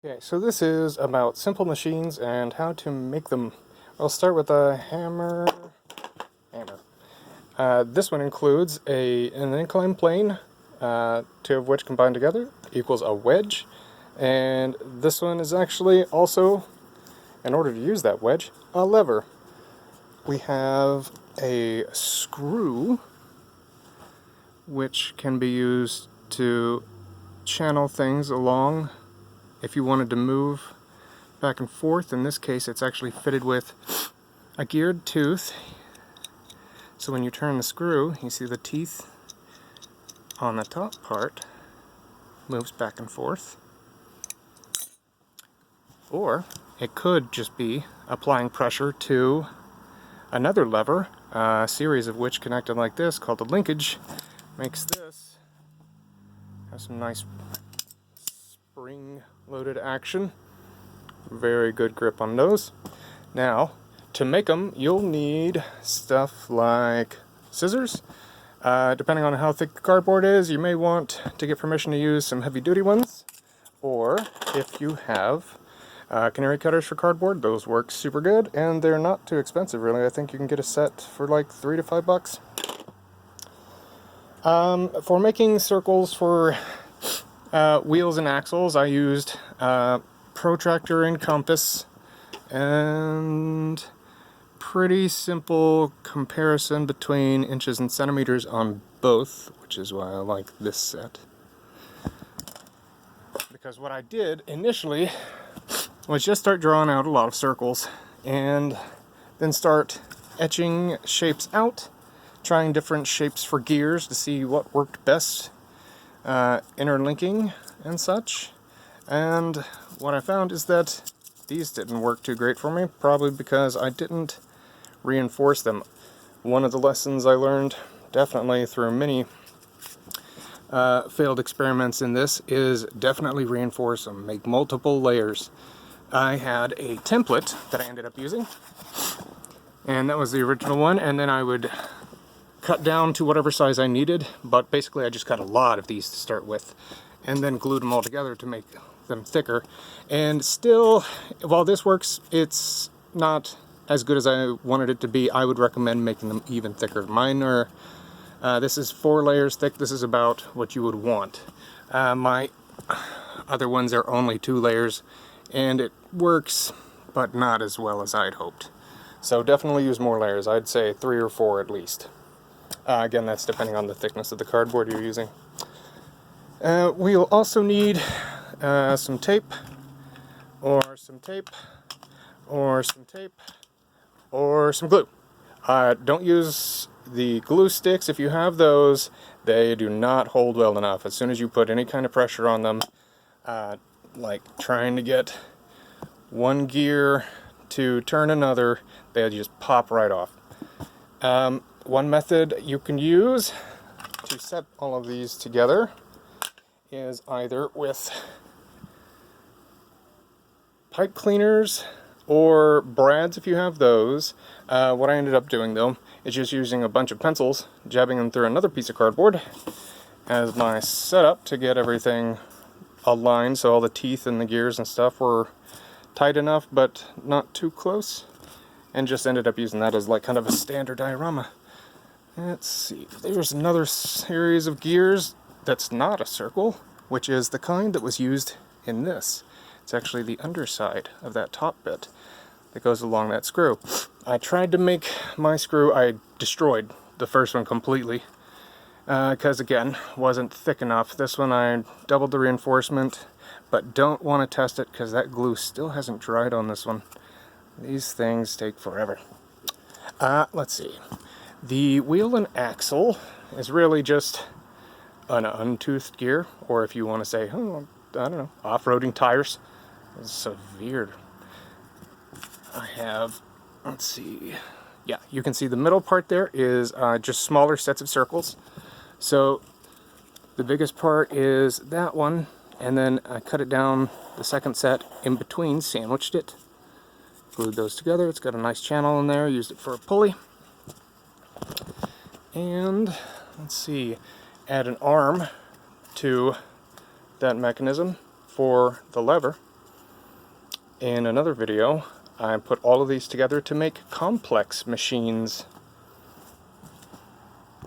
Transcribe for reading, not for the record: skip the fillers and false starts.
Okay, so this is about simple machines and how to make them. I'll start with a hammer. This one includes an inclined plane, two of which combined together equals a wedge. And this one is actually also, in order to use that wedge, a lever. We have a screw, which can be used to channel things along if you wanted to move back and forth. In this case, it's actually fitted with a geared tooth. So when you turn the screw, you see the teeth on the top part moves back and forth. Or it could just be applying pressure to another lever, a series of which connected like this, called a linkage, makes this have some nice spring-loaded action. Very good grip on those. Now, to make them, you'll need stuff like scissors. Depending on how thick the cardboard is, you may want to get permission to use some heavy-duty ones. Or, if you have canary cutters for cardboard, those work super good, and they're not too expensive, really. I think you can get a set for like $3 to $5. For making circles for wheels and axles, I used protractor and compass, and pretty simple comparison between inches and centimeters on both, which is why I like this set. Because what I did initially was just start drawing out a lot of circles and then start etching shapes out, trying different shapes for gears to see what worked best, interlinking and such. And what I found is that these didn't work too great for me, probably because I didn't reinforce them. One of the lessons I learned, definitely through many failed experiments in this, is definitely reinforce them. Make multiple layers. I had a template that I ended up using, and that was the original one, and then I would cut down to whatever size I needed, but basically I just got a lot of these to start with, and then glued them all together to make them thicker. And still, while this works, it's not as good as I wanted it to be. I would recommend making them even thicker. Mine are, this is 4 layers thick. This is about what you would want. My other ones are only 2 layers, and it works, but not as well as I'd hoped. So definitely use more layers. I'd say 3 or 4 at least. Again, that's depending on the thickness of the cardboard you're using. We'll also need some tape, or some tape, or some tape, or some glue. Don't use the glue sticks. If you have those, they do not hold well enough. As soon as you put any kind of pressure on them, like trying to get one gear to turn another, they just pop right off. One method you can use to set all of these together is either with pipe cleaners or brads if you have those. What I ended up doing though is just using a bunch of pencils, jabbing them through another piece of cardboard as my setup to get everything aligned so all the teeth and the gears and stuff were tight enough but not too close, and just ended up using that as like kind of a standard diorama. Let's see, there's another series of gears that's not a circle, which is the kind that was used in this. It's actually the underside of that top bit that goes along that screw. I tried to make my screw, I destroyed the first one completely, because again, wasn't thick enough. This one I doubled the reinforcement, but don't want to test it because that glue still hasn't dried on this one. These things take forever. Let's see. The wheel and axle is really just an untoothed gear, or if you want to say, oh, I don't know, off-roading tires. It's so weird. I have, let's see, yeah, you can see the middle part there is just smaller sets of circles. So the biggest part is that one, and then I cut it down the second set in between, sandwiched it, glued those together. It's got a nice channel in there, used it for a pulley. And let's see, add an arm to that mechanism for the lever. in another video, I put all of these together to make complex machines.